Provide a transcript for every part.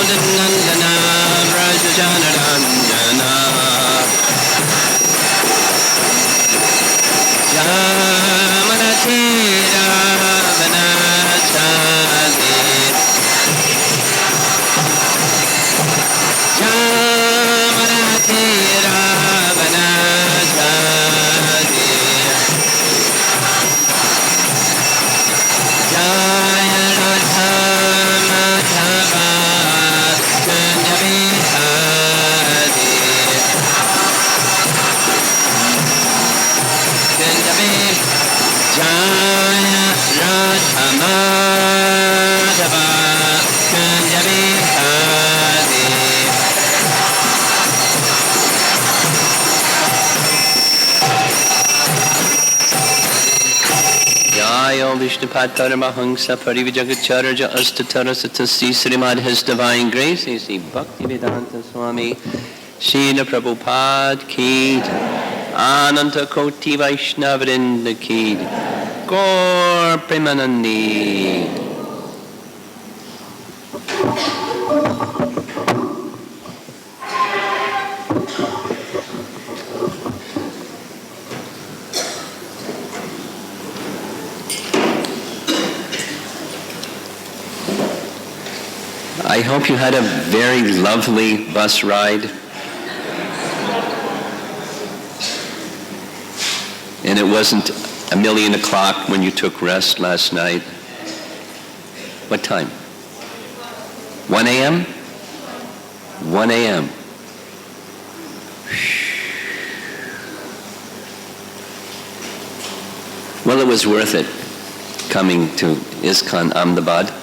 Nandana Vrajjanarandana Jamanati Ravanachali Jamanati Ravanachali Jaya Radha Madhava Kunjabihari Jaya Radha Madhava Kunjabihari Jaya Vishnupad Paramahamsa Parivijagacharya Astatara Satasi Srimad His Divine Grace A.C. Bhaktivedanta Swami Srila Prabhupada Ki Ananta Koti Vaishnavrinda Ki Gaur Premanandi. I hope you had a very lovely bus ride. And it wasn't 1:00,000 when you took rest last night. What time? 1 a.m.? 1 a.m. Well, it was worth it coming to ISKCON Ahmedabad.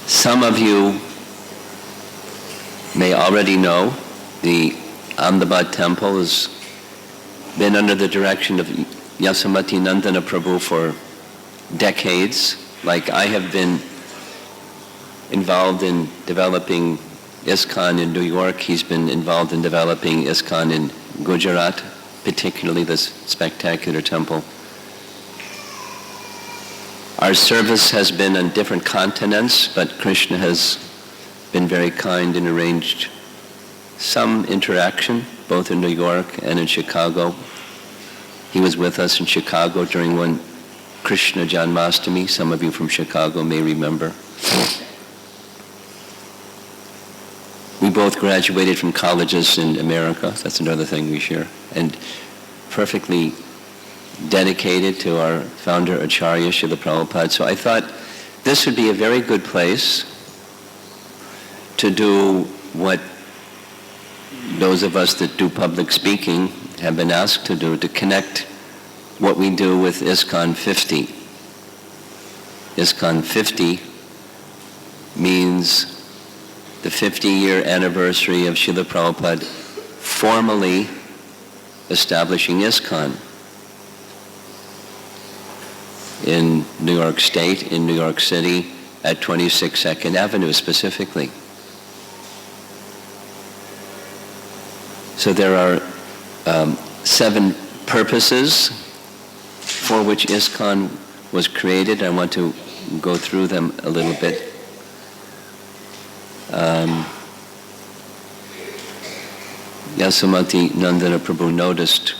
Some of you may already know the Ahmedabad temple has been under the direction of Yasomati Nandana Prabhu for decades. Like I have been involved in developing ISKCON in New York. He's been involved in developing ISKCON in Gujarat, particularly this spectacular temple. Our service has been on different continents, but Krishna has been very kind and arranged some interaction, both in New York and in Chicago. He was with us in Chicago during one Krishna Janmastami. Some of you from Chicago may remember. We both graduated from colleges in America. That's another thing we share. And perfectly dedicated to our founder Acharya Srila Prabhupada. So I thought this would be a very good place to do what those of us that do public speaking have been asked to do, to connect what we do with ISKCON 50. ISKCON 50 means the 50-year anniversary of Srila Prabhupada formally establishing ISKCON in New York State, in New York City, at 26 2nd Avenue specifically. So there are 7 purposes for which ISKCON was created. I want to go through them a little bit. Yasomati Nandana Prabhu noticed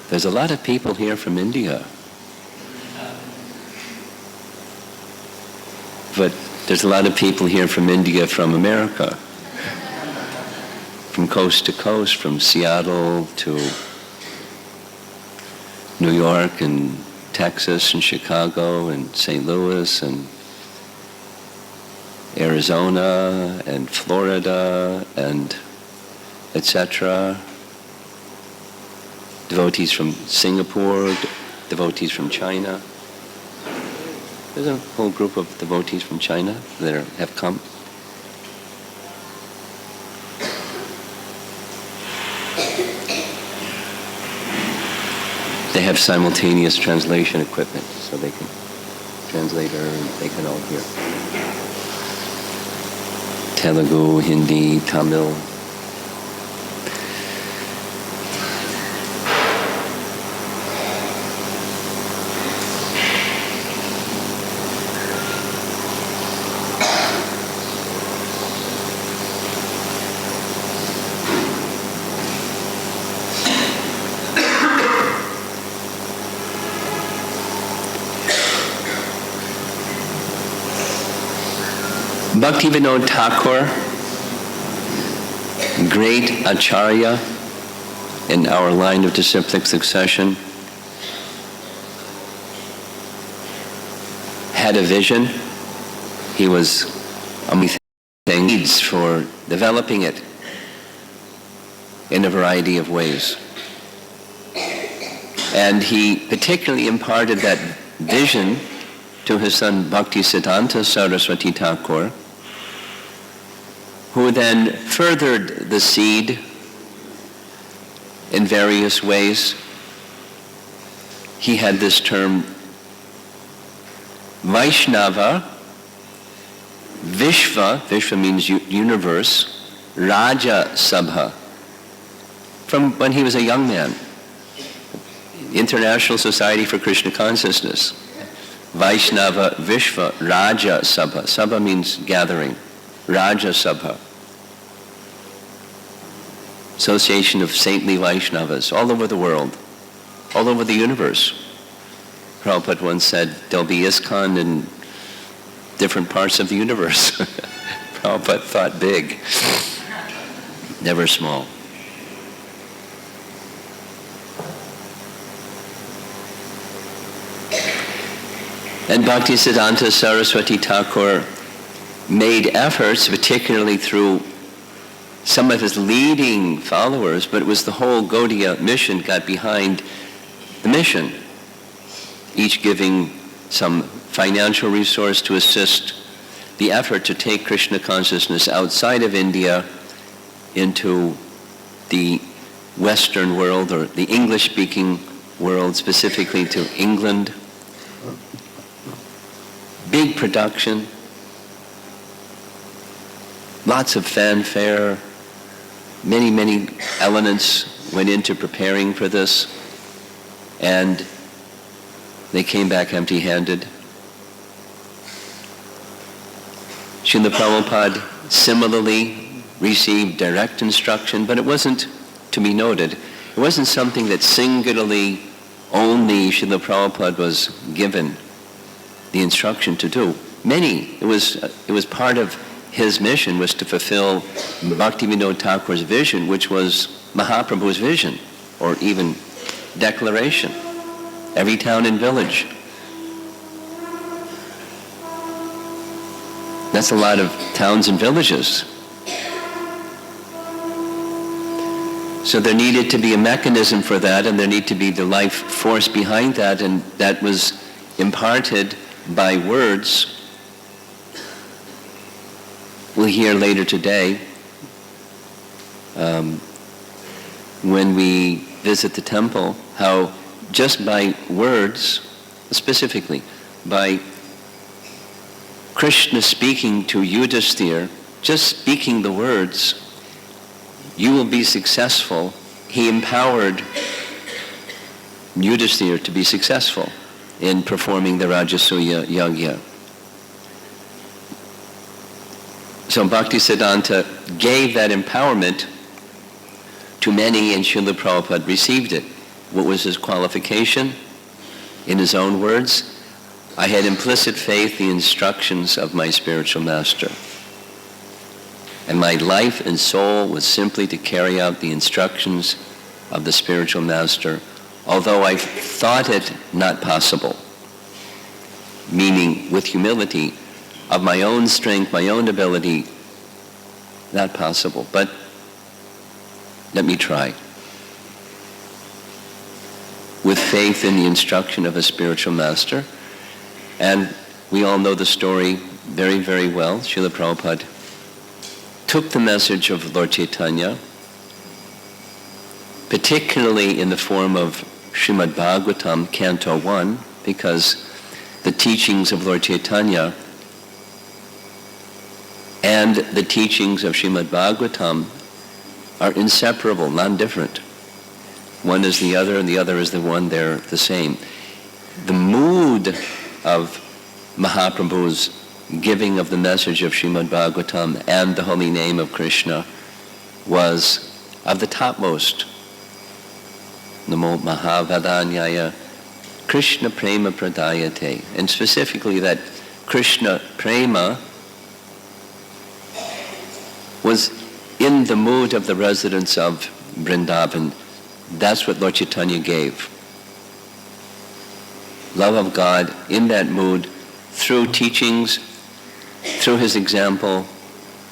there's a lot of people here from India. But there's a lot of people here from India, from America, from coast to coast, from Seattle to New York and Texas and Chicago and St. Louis and Arizona and Florida and etc. Devotees from Singapore, devotees from China. There's a whole group of devotees from China that have come. They have simultaneous translation equipment, so they can translate and they can all hear. Telugu, Hindi, Tamil. Bhaktivinoda Thakur, great acharya in our line of disciplic succession, had a vision. He was needs for developing it in a variety of ways. And he particularly imparted that vision to his son Bhaktisiddhanta Saraswati Thakur, who then furthered the seed in various ways. He had this term Vaishnava, Vishva means universe, Raja Sabha, from when he was a young man. International Society for Krishna Consciousness. Vaishnava Vishva Raja Sabha. Sabha means gathering. Raja Sabha. Association of saintly Vaishnavas all over the world, all over the universe. Prabhupada once said, there'll be ISKCON in different parts of the universe. Prabhupada thought big, never small. And Bhaktisiddhanta Saraswati Thakur made efforts, particularly through some of his leading followers, but it was the whole Gaudiya mission got behind the mission, each giving some financial resource to assist the effort to take Krishna consciousness outside of India into the Western world, or the English-speaking world, specifically to England. Big production, lots of fanfare, many elements went into preparing for this, and they came back empty-handed. Srila Prabhupada similarly received direct instruction, but it wasn't, to be noted, it wasn't something that singularly only Srila Prabhupada was given the instruction to do. It was part of his mission, was to fulfill Bhaktivinoda Thakur's vision, which was Mahaprabhu's vision, or even declaration. Every town and village. That's a lot of towns and villages. So there needed to be a mechanism for that, and there needed to be the life force behind that, and that was imparted by words. We'll hear later today, when we visit the temple, how just by words, specifically, by Krishna speaking to Yudhisthira, just speaking the words, you will be successful. He empowered Yudhisthira to be successful in performing the Rajasuya Yagya. So Bhaktisiddhanta gave that empowerment to many, and Srila Prabhupada received it. What was his qualification? In his own words, I had implicit faith in the instructions of my spiritual master. And my life and soul was simply to carry out the instructions of the spiritual master, although I thought it not possible. Meaning, with humility, of my own strength, my own ability, not possible. But let me try. With faith in the instruction of a spiritual master. And we all know the story very, very well. Srila Prabhupada took the message of Lord Chaitanya, particularly in the form of Srimad Bhagavatam, Canto 1, because the teachings of Lord Chaitanya and the teachings of Srimad Bhagavatam are inseparable, non-different. One is the other, and the other is the one. They're the same. The mood of Mahaprabhu's giving of the message of Srimad Bhagavatam and the holy name of Krishna was of the topmost. Namo Mahavadanyaya Krishna Prema Pradayate. And specifically that Krishna Prema was in the mood of the residents of Vrindavan. That's what Lord Chaitanya gave. Love of God in that mood, through teachings, through his example,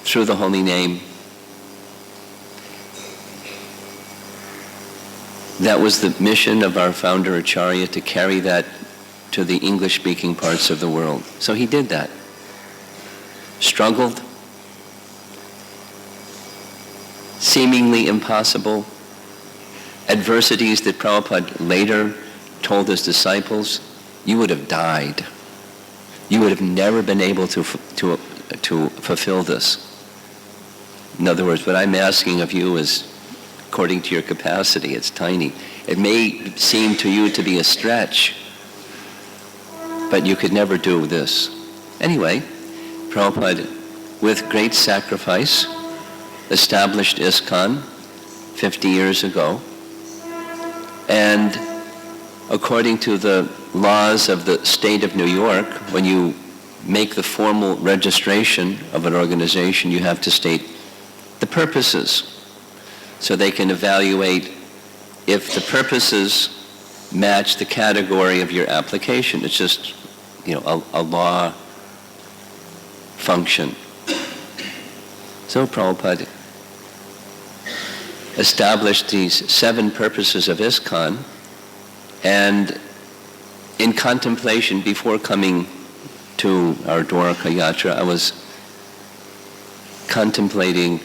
through the holy name. That was the mission of our founder Acharya, to carry that to the English-speaking parts of the world. So he did that. Struggled, seemingly impossible, adversities that Prabhupada later told his disciples, you would have died. You would have never been able to fulfill this. In other words, what I'm asking of you is according to your capacity. It's tiny. It may seem to you to be a stretch, but you could never do this. Anyway, Prabhupada, with great sacrifice, established ISKCON 50 years ago, and according to the laws of the state of New York, when you make the formal registration of an organization, you have to state the purposes, so they can evaluate if the purposes match the category of your application. It's just, a law function. So Prabhupada established these 7 purposes of ISKCON, and in contemplation before coming to our Dwarka Yatra, I was contemplating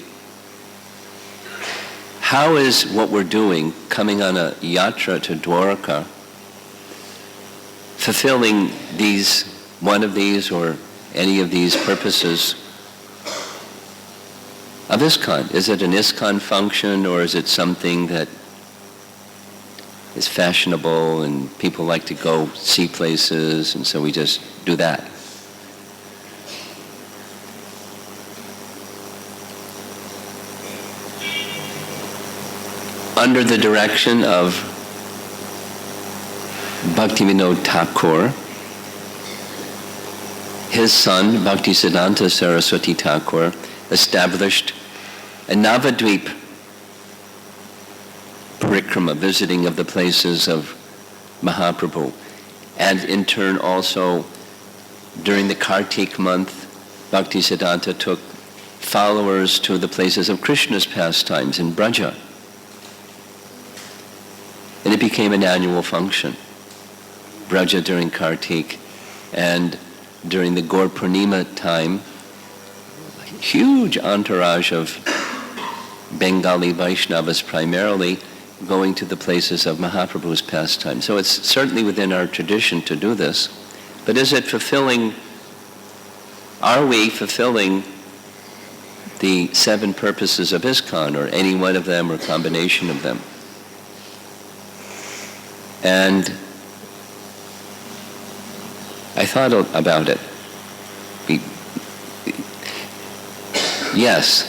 how is what we're doing, coming on a yatra to Dwarka, fulfilling one of these or any of these purposes of ISKCON? Is it an ISKCON function, or is it something that is fashionable and people like to go see places, and so we just do that? Under the direction of Bhaktivinoda Thakur, his son, Bhaktisiddhanta Saraswati Thakur, established a Navadvip parikrama, visiting of the places of Mahaprabhu. And in turn also, during the Kartik month, Bhaktisiddhanta took followers to the places of Krishna's pastimes in Braja. And it became an annual function. Braja during Kartik, and during the Gaur Purnima time, a huge entourage of Bengali Vaishnavas primarily going to the places of Mahaprabhu's pastime. So it's certainly within our tradition to do this. But is it are we fulfilling the 7 purposes of ISKCON, or any one of them, or combination of them? And I thought about it. Yes.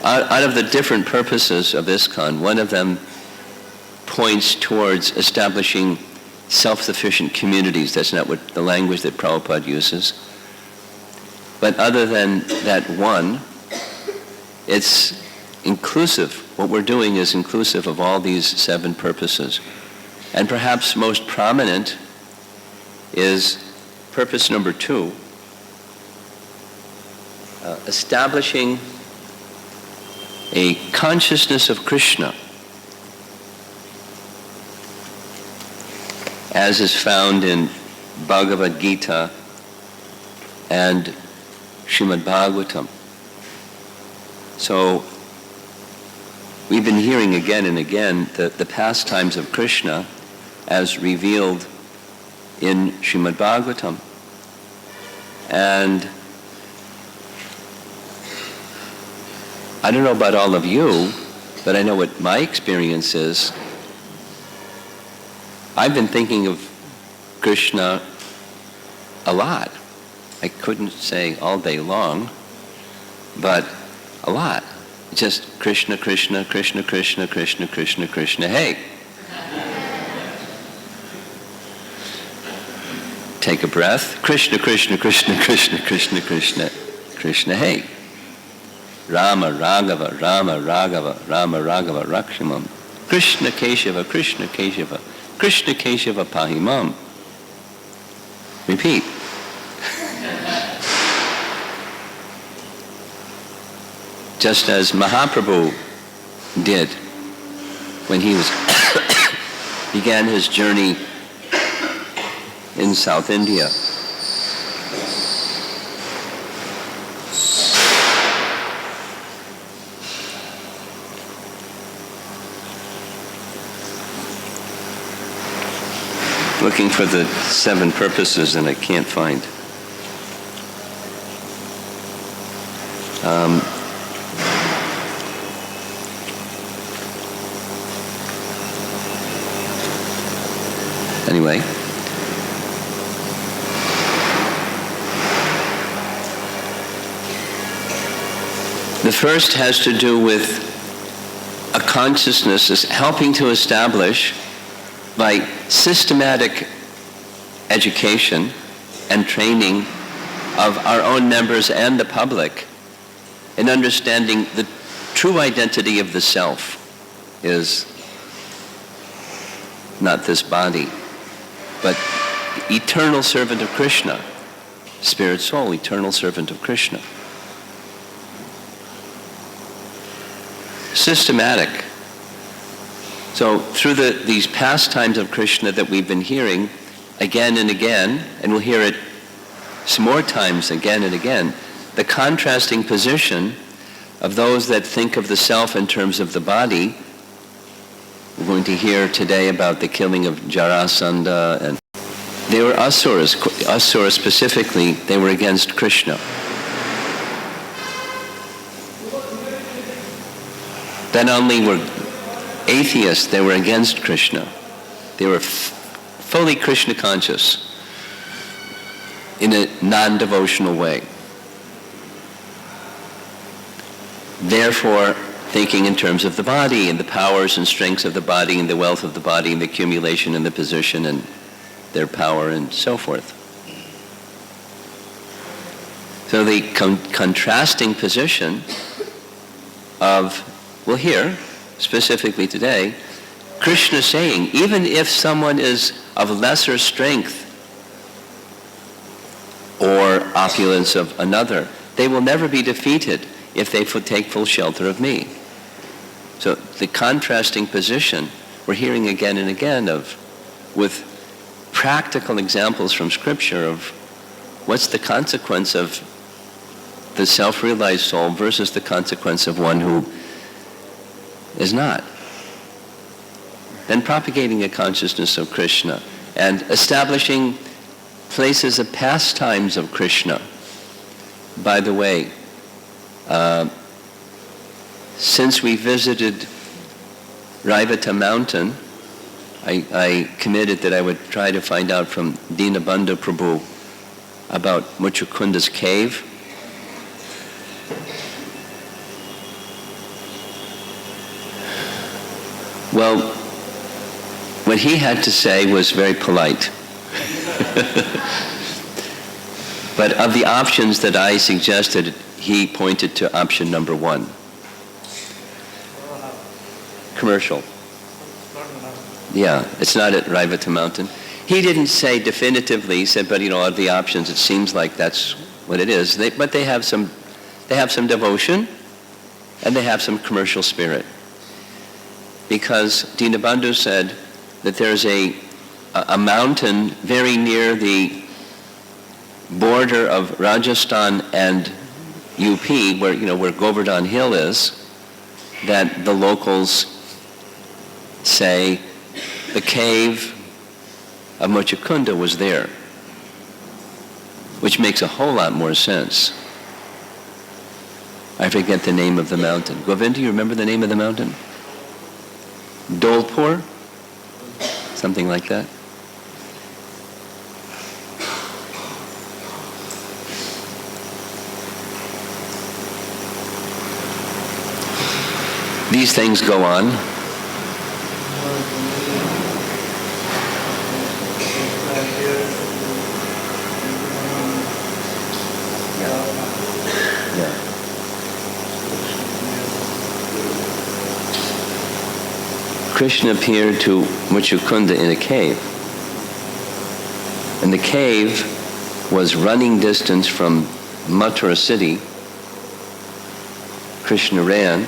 Out of the different purposes of ISKCON, one of them points towards establishing self-sufficient communities. That's not what the language that Prabhupada uses. But other than that one, it's inclusive. What we're doing is inclusive of all these 7 purposes. And perhaps most prominent is purpose number 2, establishing a consciousness of Krishna, as is found in Bhagavad Gita and Srimad Bhagavatam. So we've been hearing again and again the pastimes of Krishna as revealed in Srimad Bhagavatam. And I don't know about all of you, but I know what my experience is. I've been thinking of Krishna a lot. I couldn't say all day long, but a lot. Just Krishna, Krishna, Krishna, Krishna, Krishna, Krishna, Krishna, hey. Take a breath. Krishna, Krishna, Krishna, Krishna, Krishna, Krishna, Krishna Hey. Rama Raghava, Rama Raghava, Rama Raghava Rakshamam. Krishna Keshava, Krishna Keshava, Krishna Keshava Pahimam. Repeat. Just as Mahaprabhu did when he began his journey in South India. Looking for the 7 purposes and I can't find. Anyway, the first has to do with a consciousness is helping to establish by systematic education and training of our own members and the public in understanding the true identity of the self is not this body, but the eternal servant of Krishna, spirit soul, eternal servant of Krishna. Systematic. So through these pastimes of Krishna that we've been hearing again and again, and we'll hear it some more times again and again, the contrasting position of those that think of the self in terms of the body. We're going to hear today about the killing of Jarasandha, and they were asuras. Asuras specifically, they were against Krishna. Not only were atheists, they were against Krishna. They were fully Krishna conscious in a non-devotional way. Therefore, thinking in terms of the body and the powers and strengths of the body and the wealth of the body and the accumulation and the position and their power and so forth. So the contrasting position of, well here, specifically today, Krishna saying, even if someone is of lesser strength or opulence of another, they will never be defeated if they take full shelter of me. So the contrasting position we're hearing again and again of, with practical examples from Scripture of what's the consequence of the self-realized soul versus the consequence of one who is not. Then propagating a consciousness of Krishna and establishing places of pastimes of Krishna. By the way, since we visited Raivata Mountain, I committed that I would try to find out from Dinabandhu Prabhu about Muchakunda's cave. Well, what he had to say was very polite. But of the options that I suggested, he pointed to option number 1. Commercial. Yeah, it's not at Raivata Mountain. He didn't say definitively, he said, but of the options, it seems like that's what it is. But they have some devotion, and they have some commercial spirit. Because Dinabandhu said that there's a mountain very near the border of Rajasthan and UP, where Govardhan Hill is, that the locals say the cave of Muchakunda was there, which makes a whole lot more sense. I forget the name of the mountain. Govinda, you remember the name of the mountain? Dolpur? Something like that. These things go on. Krishna appeared to Muchukunda in a cave. And the cave was running distance from Mathura city. Krishna ran.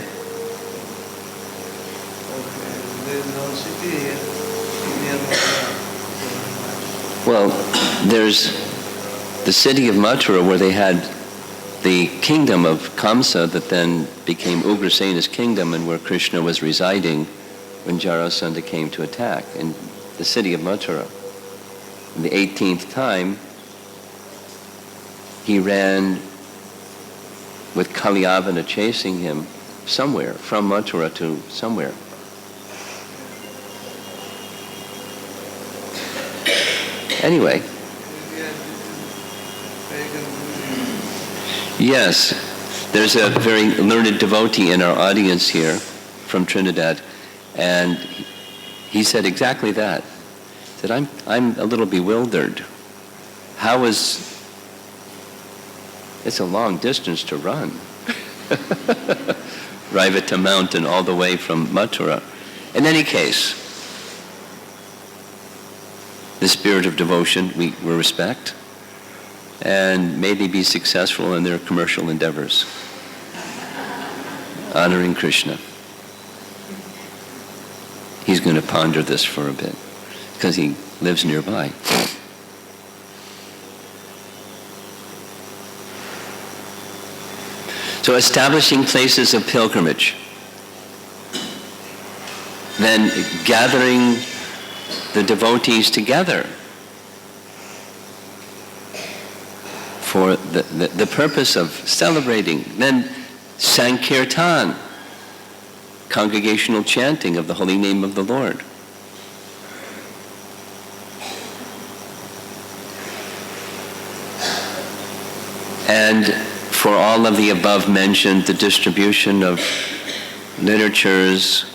Well, there's the city of Mathura where they had the kingdom of Kamsa that then became Ugrasena's kingdom and where Krishna was residing when Jarasandha came to attack, in the city of Mathura. In the 18th time, he ran with Kalyavana chasing him somewhere, from Mathura to somewhere. Anyway, yes, there's a very learned devotee in our audience here from Trinidad, and he said exactly that. He said, I'm a little bewildered. It's a long distance to run. Raivata mountain all the way from Mathura. In any case, the spirit of devotion we respect, and may they be successful in their commercial endeavors, honoring Krishna. He's going to ponder this for a bit, because he lives nearby. So establishing places of pilgrimage, then gathering the devotees together for the purpose of celebrating. Then Sankirtan, congregational chanting of the holy name of the Lord. And for all of the above mentioned, the distribution of literatures,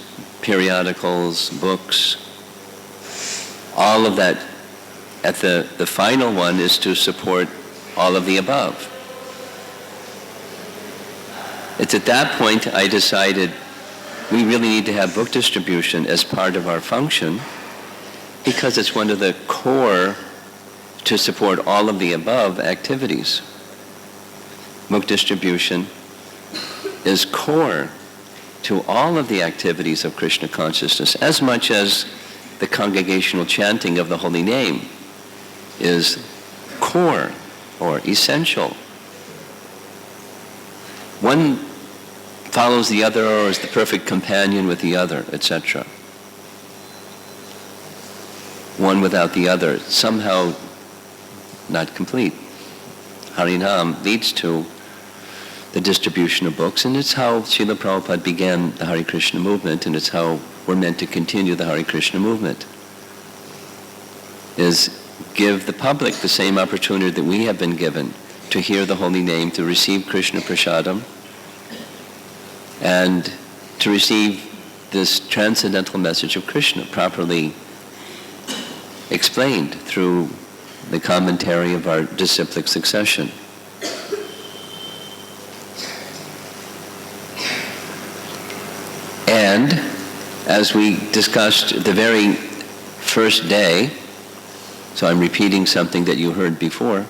periodicals, books, all of that, at the final one, is to support all of the above. It's at that point I decided we really need to have book distribution as part of our function, because it's one of the core to support all of the above activities. Book distribution is core to all of the activities of Krishna consciousness, as much as the congregational chanting of the holy name is core or essential. One follows the other or is the perfect companion with the other, etc. One without the other, somehow not complete. Harinam leads to the distribution of books, and it's how Srila Prabhupada began the Hare Krishna movement, and it's how we're meant to continue the Hare Krishna movement, is give the public the same opportunity that we have been given to hear the holy name, to receive Krishna Prasadam, and to receive this transcendental message of Krishna properly explained through the commentary of our disciplic succession. And as we discussed the very first day, so I'm repeating something that you heard before,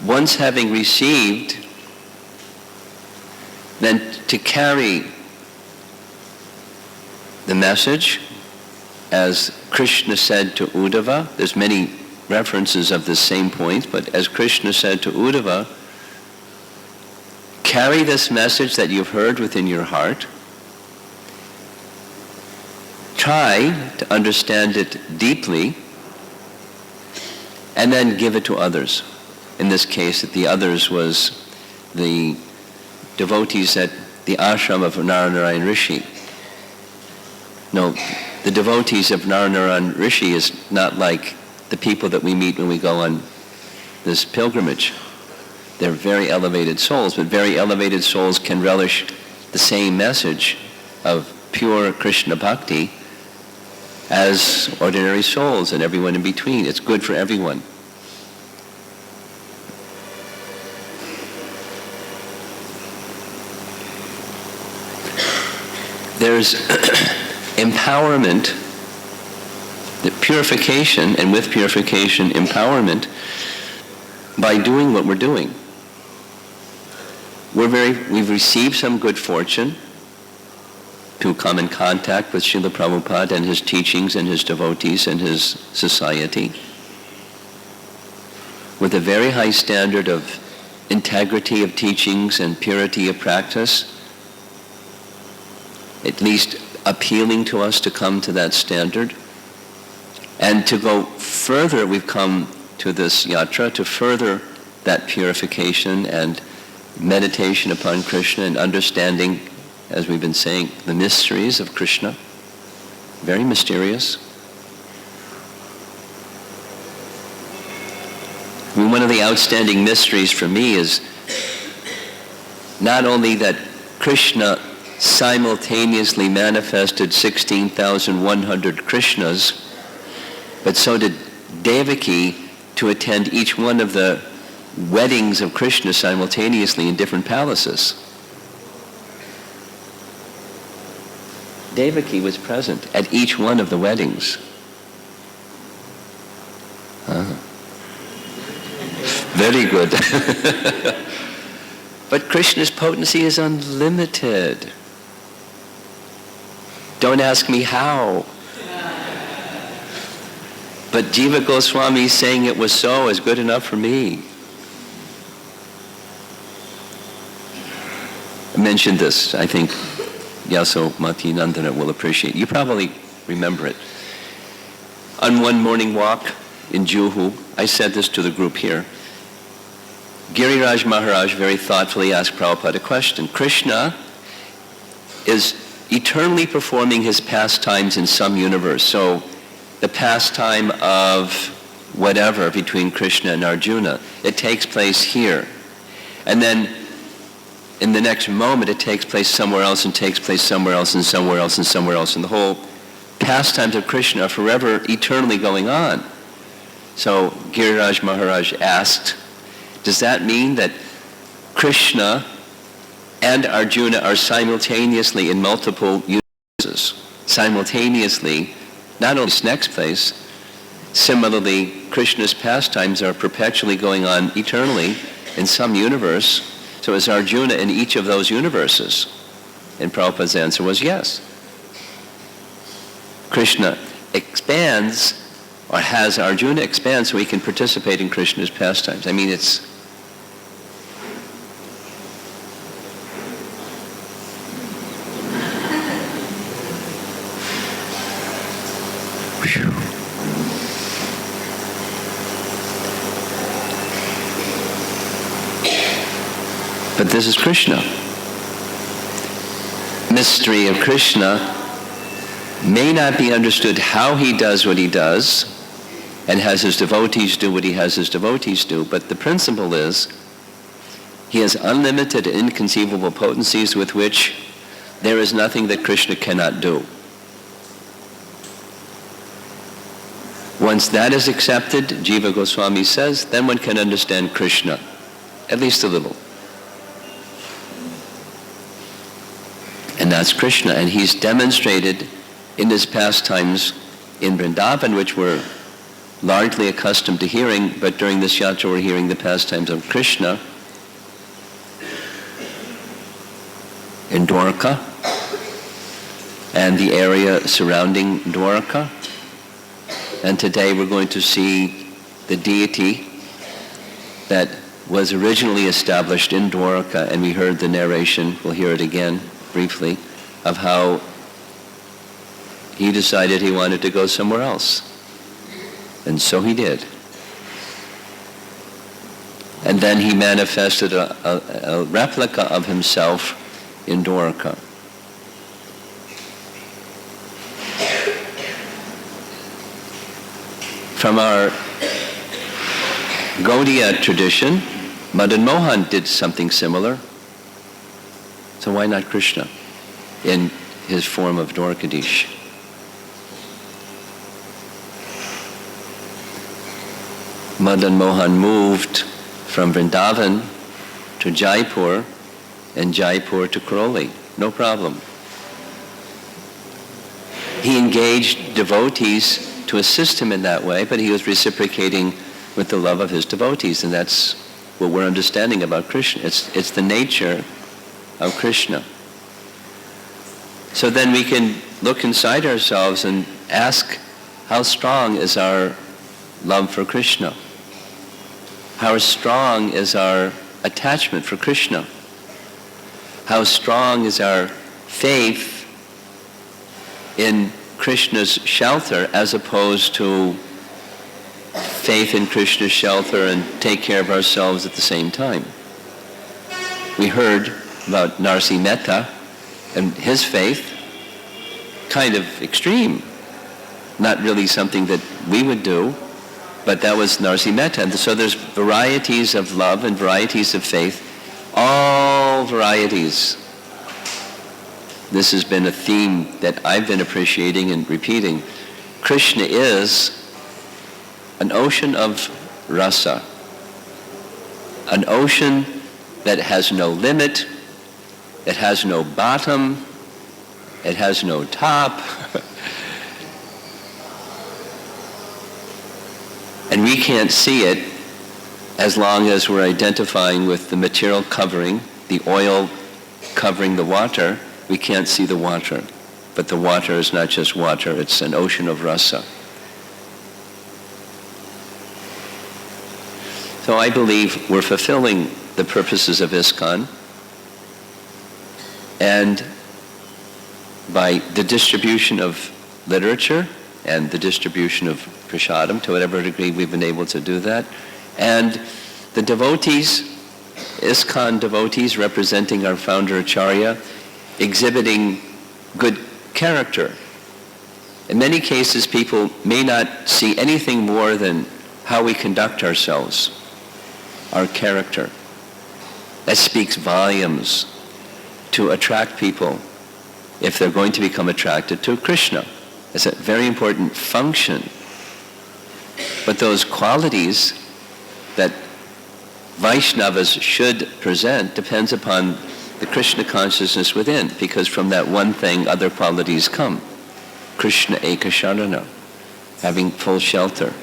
once having received, then to carry the message, as Krishna said to Uddhava, there's many references of the same point, but as Krishna said to Uddhava, carry this message that you've heard within your heart, try to understand it deeply, and then give it to others. In this case, the others was the devotees at the ashram of Narayana Rishi. No, the devotees of Narayana Rishi is not like the people that we meet when we go on this pilgrimage. They're very elevated souls, but very elevated souls can relish the same message of pure Krishna bhakti as ordinary souls and everyone in between. It's good for everyone. There's empowerment, the purification, and with purification, empowerment, by doing what we're doing. We've received some good fortune to come in contact with Srila Prabhupada and his teachings and his devotees and his society with a very high standard of integrity of teachings and purity of practice, at least appealing to us to come to that standard. And to go further, we've come to this yatra to further that purification and meditation upon Krishna and understanding, as we've been saying, the mysteries of Krishna. Very mysterious. I mean, one of the outstanding mysteries for me is not only that Krishna simultaneously manifested 16,100 Krishnas, but so did Devaki to attend each one of the weddings of Krishna simultaneously in different palaces. Devaki was present at each one of the weddings. Very good. But Krishna's potency is unlimited. Don't ask me how. But Jiva Goswami saying it was so is good enough for me. I mentioned this, I think Yasomati Nandana will appreciate. You probably remember it. On one morning walk in Juhu, I said this to the group here. Giriraj Maharaj very thoughtfully asked Prabhupada a question. Krishna is eternally performing his pastimes in some universe. So the pastime of whatever between Krishna and Arjuna, it takes place here. And then in the next moment it takes place somewhere else and takes place somewhere else and somewhere else and somewhere else. And the whole pastimes of Krishna are forever, eternally going on. So Giriraj Maharaj asked, does that mean that Krishna and Arjuna are simultaneously in multiple universes? Simultaneously, not only this next place, similarly, Krishna's pastimes are perpetually going on eternally in some universe. So is Arjuna in each of those universes? And Prabhupada's answer was yes. Krishna expands, or has Arjuna expand so he can participate in Krishna's pastimes. I mean, it's but this is Krishna. Mystery of Krishna may not be understood how he does what he does and has his devotees do what he has his devotees do, but the principle is he has unlimited, inconceivable potencies with which there is nothing that Krishna cannot do. Once that is accepted, Jiva Goswami says, then one can understand Krishna, at least a little. And that's Krishna, and he's demonstrated in his pastimes in Vrindavan, which we're largely accustomed to hearing, but during this yatra we're hearing the pastimes of Krishna in Dwarka and the area surrounding Dwarka. And today we're going to see the deity that was originally established in Dwarka, and we heard the narration, we'll hear it again briefly, of how he decided he wanted to go somewhere else. And so he did. And then he manifested a replica of himself in Dwarka. From our Gaudiya tradition, Madan Mohan did something similar. So why not Krishna in his form of Dwarkadish? Madan Mohan moved from Vrindavan to Jaipur and Jaipur to Karoli. No problem. he engaged devotees to assist him in that way, but he was reciprocating with the love of his devotees, and that's what we're understanding about Krishna. It's the nature of Krishna. So then we can look inside ourselves and ask, how strong is our love for Krishna? How strong is our attachment for Krishna? How strong is our faith in Krishna's shelter as opposed to faith in Krishna's shelter and take care of ourselves at the same time? We heard about Narsi Mehta and his faith, kind of extreme. Not really something that we would do, but that was Narsi Mehta. And so there's varieties of love and varieties of faith, all varieties. This has been a theme that I've been appreciating and repeating. Krishna is an ocean of rasa, an ocean that has no limit, it has no bottom, it has no top. And we can't see it as long as we're identifying with the material covering, the oil covering the water. We can't see the water. But the water is not just water, it's an ocean of rasa. So I believe we're fulfilling the purposes of ISKCON, and by the distribution of literature and the distribution of prasadam, to whatever degree we've been able to do that, and the devotees, ISKCON devotees representing our founder Acharya, exhibiting good character. In many cases, people may not see anything more than how we conduct ourselves, our character. That speaks volumes to attract people if they're going to become attracted to Krishna. It's a very important function. But those qualities that Vaishnavas should present depends upon the Krishna consciousness within, because from that one thing other qualities come. Krishna Eka Sharana, having full shelter.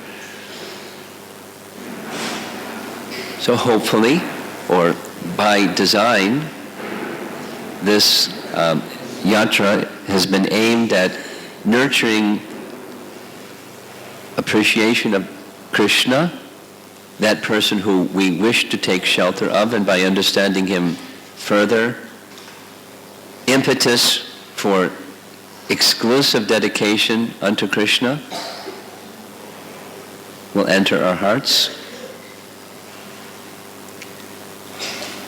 So hopefully, or by design, this yatra has been aimed at nurturing appreciation of Krishna, that person who we wish to take shelter of, and by understanding him further, impetus for exclusive dedication unto Krishna will enter our hearts.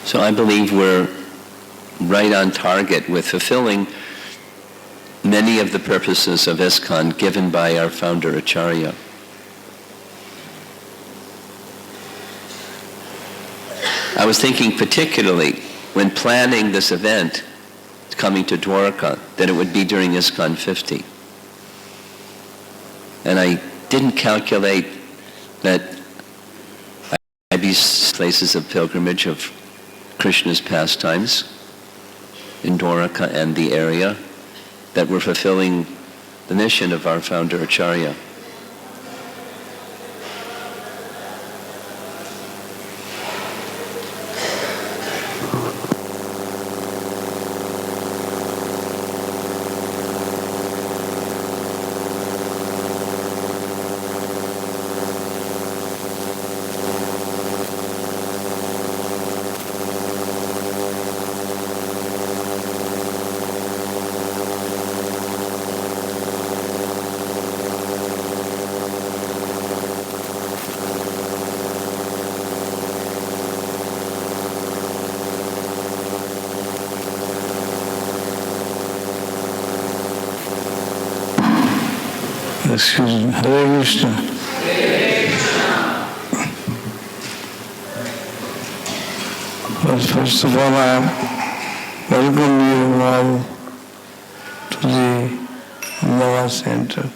So I believe we're right on target with fulfilling many of the purposes of ISKCON given by our founder Acharya. I was thinking particularly when planning this event, coming to Dwarka, that it would be during ISKCON 50. And I didn't calculate that I'd be places of pilgrimage of Krishna's pastimes in Dwarka and the area, that we're fulfilling the mission of our founder Acharya. Excuse me. Hare Krishna. Well, first of all, I welcome you all to the Ahmedabad Center,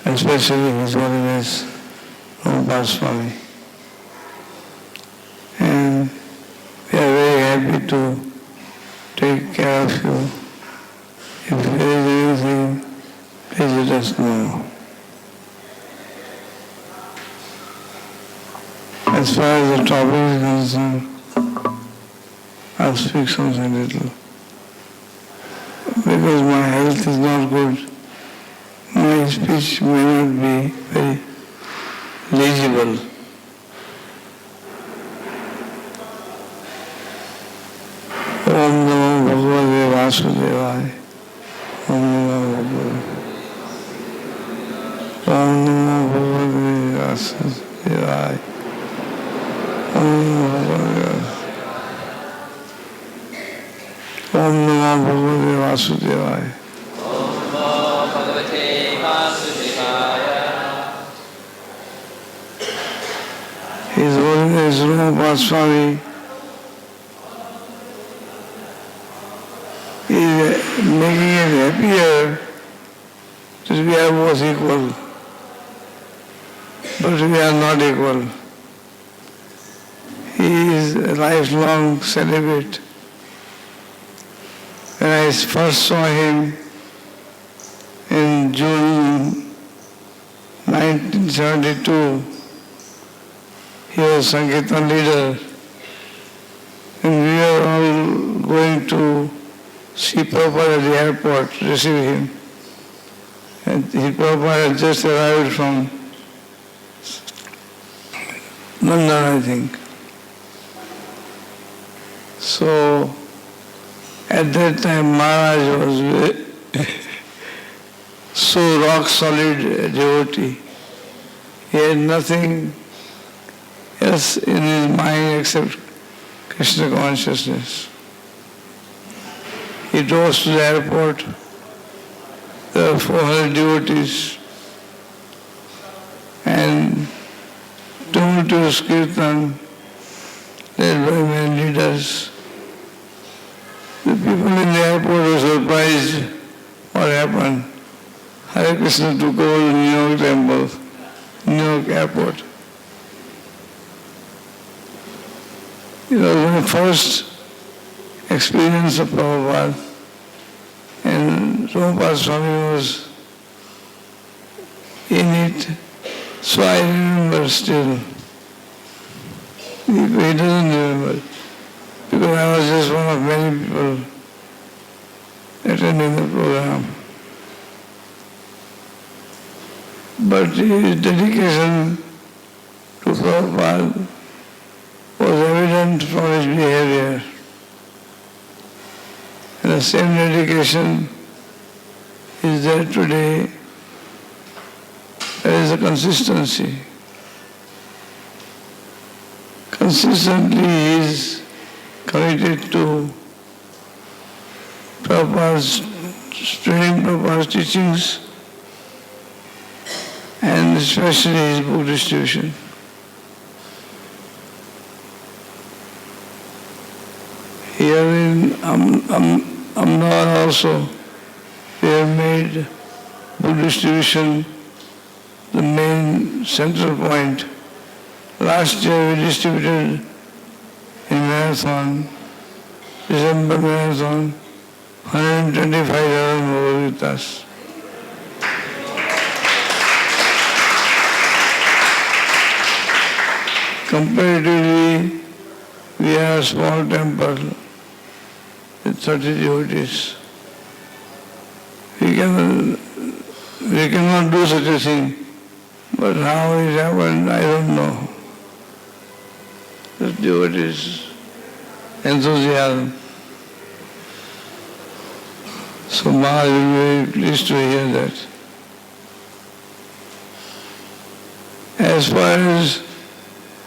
especially His Holiness Romapada Swami. And we are very happy to take care of you. If there is anything must know. As far as the topic is concerned, I'll speak something little. Because my health is not good, my speech may not be very legible. Om Namo Bhagavate Vasudevaya. Om Namo Bhagavate. Om Namo Bhagavate Vasudevaya. Om Namo Bhagavate. Om Namo Bhagavate Vasudevaya. Om Namo Bhagavate Vasudevaya. His Holiness Romapada Swami is making it happier that we are both equal, but we are not equal. He is a lifelong celibate. When I first saw him in June 1972, he was Sankirtan leader, and we were all going to see Prabhupada at the airport to receive him. And Prabhupada had just arrived from London, I think. So, at that time, Maharaj was so rock-solid devotee. He had nothing else in his mind except Krishna consciousness. He drove to the airport. There were 400 devotees and tumultuous kirtan led by many leaders. The people in the airport were surprised what happened. Hare Krishna took over the New York temple, New York airport. It was my first experience of Prabhupada, and Romapada Swami was in it, so I remember still. He doesn't remember, because I was just one of many people attending the program. But his dedication to Prabhupada was evident from his behavior. And the same dedication is there today. There is a consistency. Consistently he is committed to Prabhupada's, spreading Prabhupada's teachings, and especially his book distribution. Here in Ahmedabad also, we have made book distribution the main central point. Last year we distributed in marathon, December marathon, 125,000 Bhagavad-gitas. Comparatively, we are a small temple with 30 devotees. We cannot do such a thing, but how it happened, I don't know. The devotees' enthusiasm. So Maharaj will be very pleased to hear that. As far as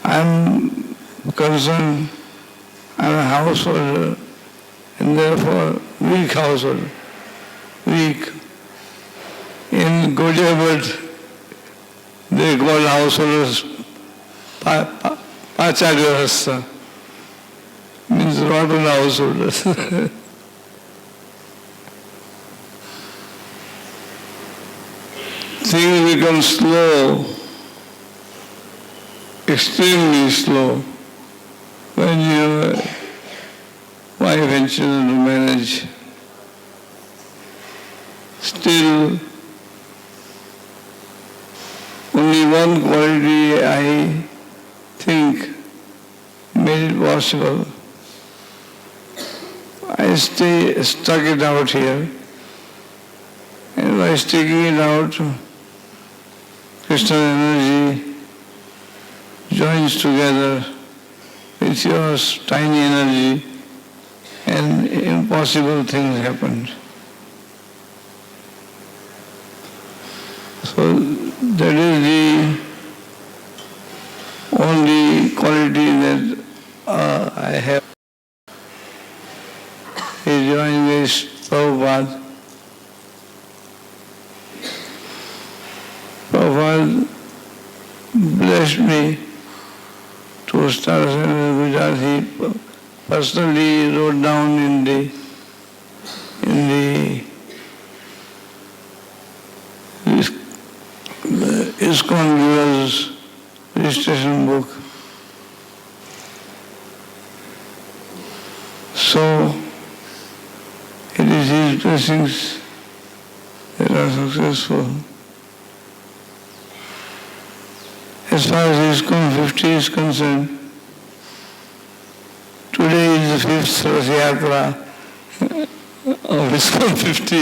I'm concerned, I'm a householder, and therefore weak householder. Weak. In Gujarat, they call householders Pachagrahastha, means rotten householders. Things become slow, extremely slow, when your wife and children to manage. Still, one quality I think made it possible. I stuck it out here, and by sticking it out, Krishna energy joins together with your tiny energy, and impossible things happened. So that is the only quality that I have. He joined with Prabhupada. Prabhupada blessed me to start Gujarat. He personally wrote down in the ISKCON Viewers registration book. So it is his blessings that are successful. As far as ISKCON 50 is concerned, today is the 5th Yatra of ISKCON 50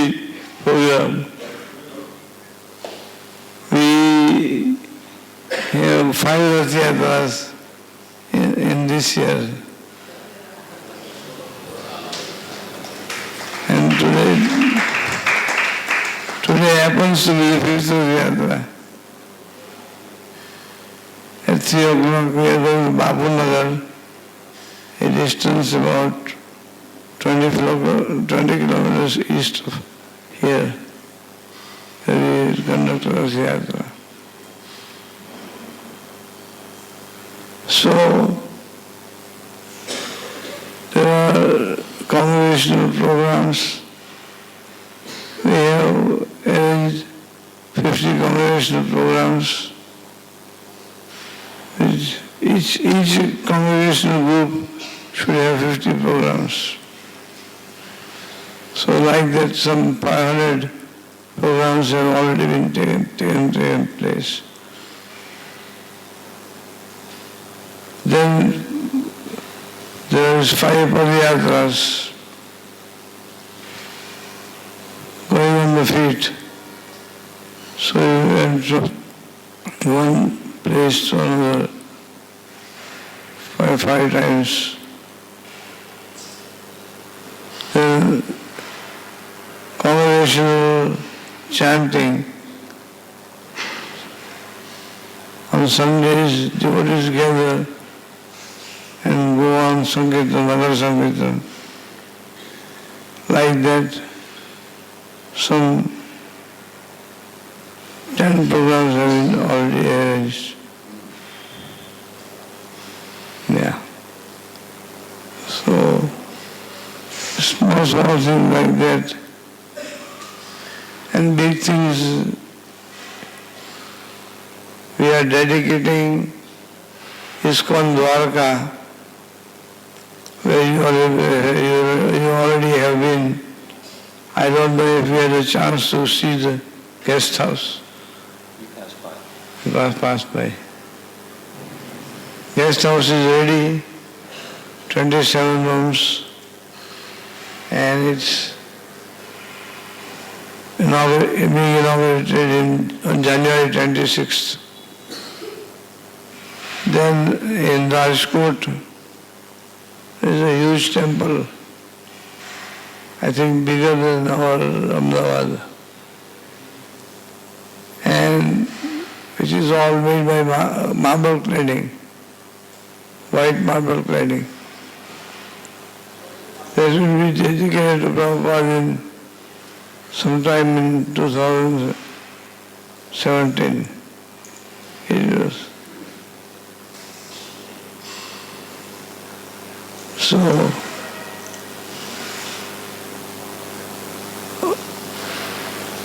program. We have 5 Yatras in this year. And today happens to be the 5th Yatra. At 3 o'clock we are going to Bapu Nagar, a distance about 20 kilometers east of here. There is conductor of Yatra. So, there are congregational programs. We have arranged 50 congregational programs. Each congregational group should have 50 programs. So like that, some 500 programs have already been taken place. Then there is 5 Padayatras going on the feet. So you went from one place to another 5 times. Then congregational chanting. On Sundays, devotees gather and go on Sankirtan, Nagar Sankirtan. Like that, some 10 programs have been already arranged. Yeah. So, small things like that. And big things, we are dedicating ISKCON Dwarka, where you already have been. I don't know if you had a chance to see the guest house. You passed by. Guest house is ready, 27 rooms, and it's being inaugurated on January 26th. Then in Rajkot, there is a huge temple, I think bigger than our Ahmedabad, and which is all made by marble cladding, white marble cladding. That will be dedicated to Prabhupada sometime in 2017. It was. So,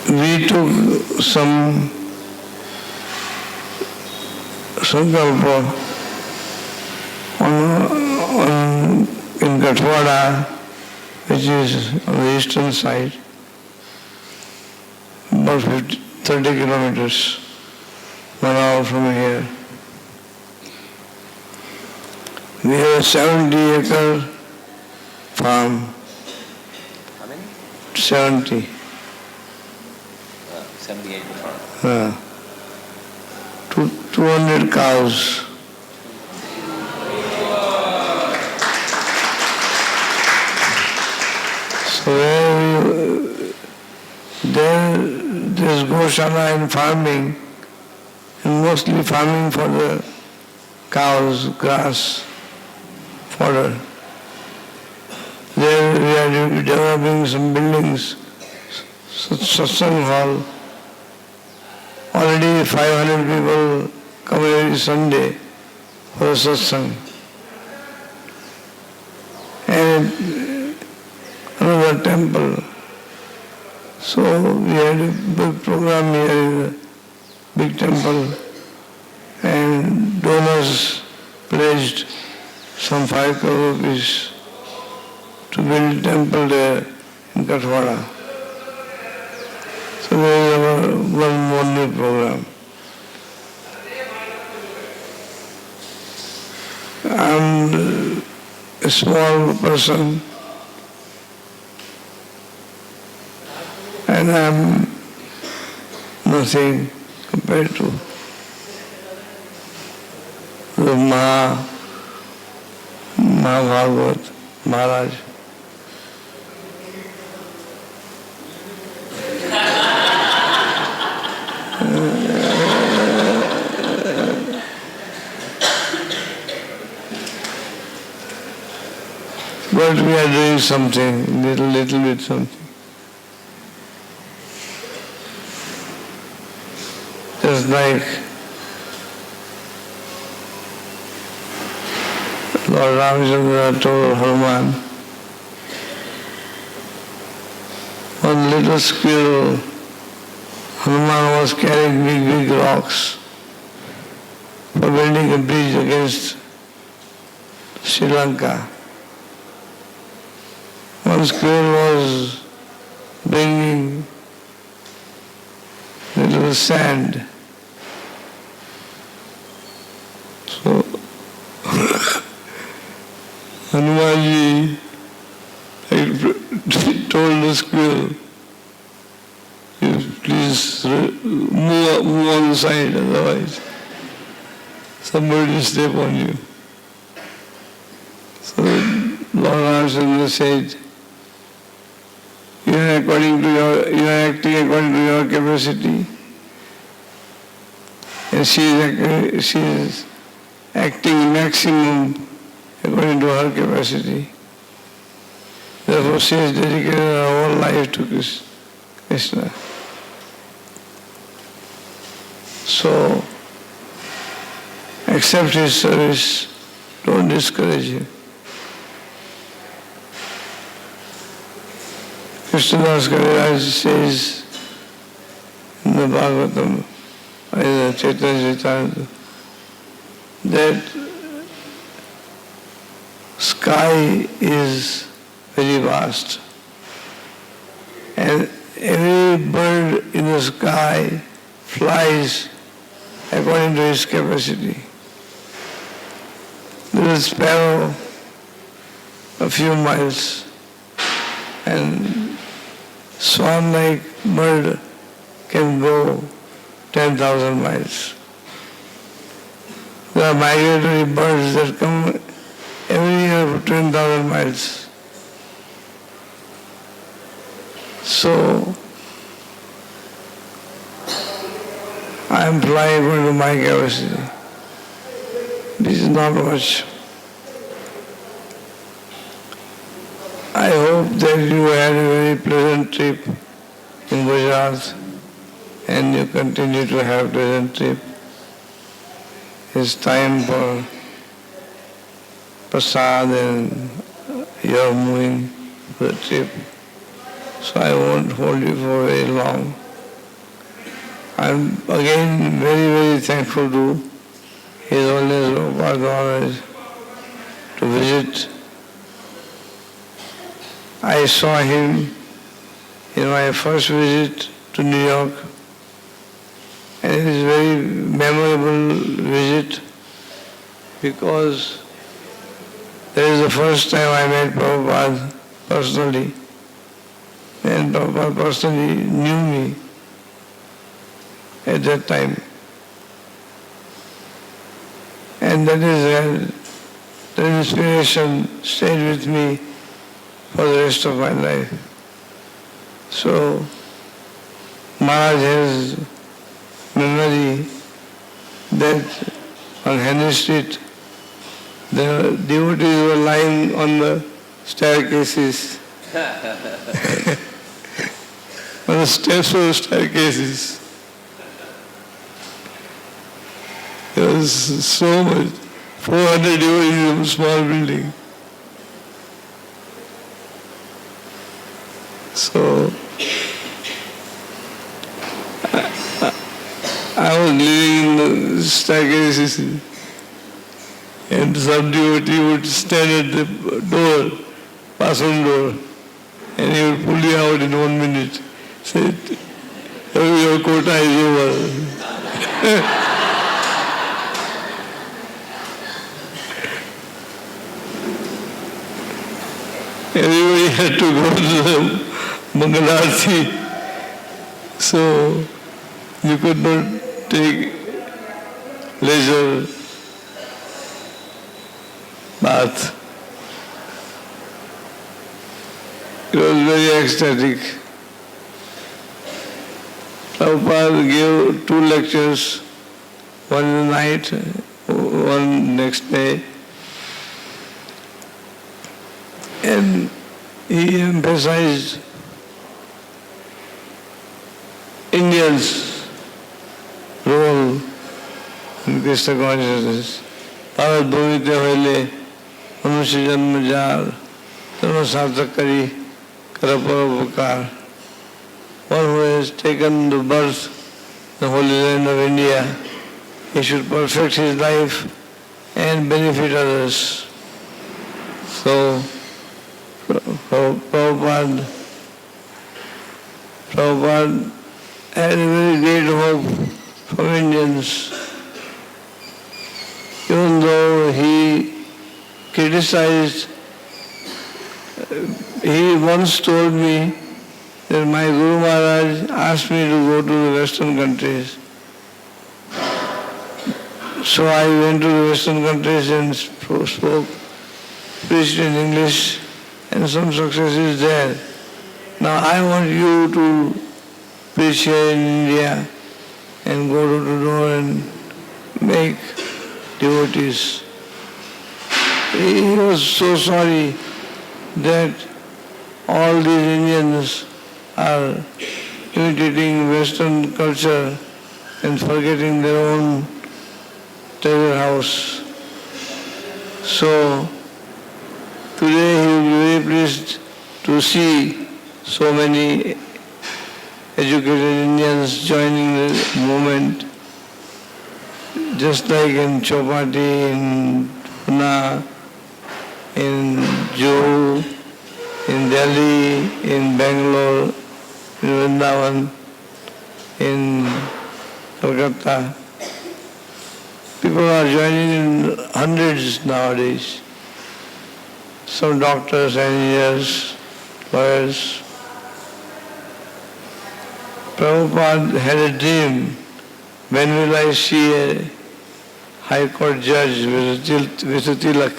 we took some sankalpa in Kathwada, which is on the eastern side, about 30 kilometers. 1 hour from here. We have a 70-acre farm. How many? 70. 78 farm. 200 cows. So there's Goshala in farming, and mostly farming for the cows, grass, fodder. There we are developing some buildings, satsang hall. Already 500 people come every Sunday for a satsang. And another temple. So we had a big program here in the big temple, and donors pledged some 5 crore rupees to build a temple there in Kathwada. So there is our one morning program. I'm a small person, and I'm nothing compared to the Maharaja Maharaj. But we are doing something, little bit something. Just like Lord Ramchandra told Hanuman, one little squirrel, Hanuman was carrying big rocks for building a bridge against Sri Lanka. One squirrel was bringing little sand. So Hanumanji told the squirrel, please move on the side, otherwise somebody will step on you. So Lord Ramchandra said, you are acting according to your capacity, and she is acting maximum according to her capacity. Therefore she has dedicated her whole life to Krishna. So accept his service, don't discourage him. Krishnadas Kaviraj says in the Bhagavatam, in the Chaitanya Charitamrita, that sky is very vast, and every bird in the sky flies according to his capacity. Little sparrow, a few miles, and swan-like bird can go 10,000 miles. There are migratory birds that come every year for 10,000 miles. So, I am flying according to my capacity. This is not much. I hope that you had a very pleasant trip in Gujarat and you continue to have a pleasant trip. It's time for prasad and you're moving for the trip. So I won't hold you for very long. I'm again very, very thankful to His Holiness Romapada Swami Maharaja to visit. I saw him in my first visit to New York, and it is very memorable. because that is the first time I met Prabhupada personally, and Prabhupada personally knew me at that time. And that inspiration stayed with me for the rest of my life. So, Maharaj has memory that on Henry Street, the devotees were lying on the staircases, on the steps of the staircases. There was so much, 400 devotees in a small building. So, I was living in the staircases, and some devotee would stand at the door, bathroom door, and he would pull you out in 1 minute. Say, your quota is over. Everybody had to go to the Mangalarti, so you could not take leisure bath. It was very ecstatic. Prabhupada gave 2 lectures, one in the night, one next day. And he emphasized Indians' role in Krishna consciousness. Bharat bhumite hoile, manusya janma jar, tanma sarthak kari, kara paropakar. One who has taken the birth, the holy land of India, he should perfect his life and benefit others. So, Prabhupada had a very great hope from Indians. Even though he criticized, he once told me that my Guru Maharaj asked me to go to the Western countries. So I went to the Western countries and spoke, preached in English, and some success is there. Now I want you to preach here in India and go door to door and make devotees. He was so sorry that all these Indians are imitating Western culture and forgetting their own treasure house. So today he will be very pleased to see so many educated Indians joining the movement, just like in Chowpatty, in Pune, in Juhu, in Delhi, in Bangalore, in Vrindavan, in Kolkata. People are joining in hundreds nowadays. Some doctors, engineers, lawyers. Prabhupada had a dream, when will I see a high court judge with a tilak?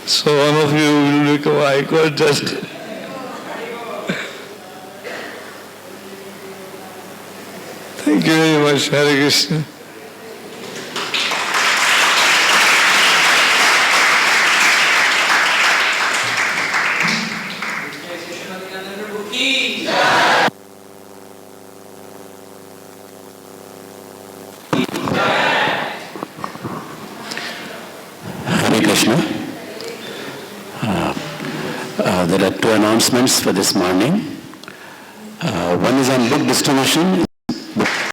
So one of you will become a high court judge. Thank you very much, Hare Krishna. Hare Krishna. There are 2 announcements for this morning. One is on book distribution.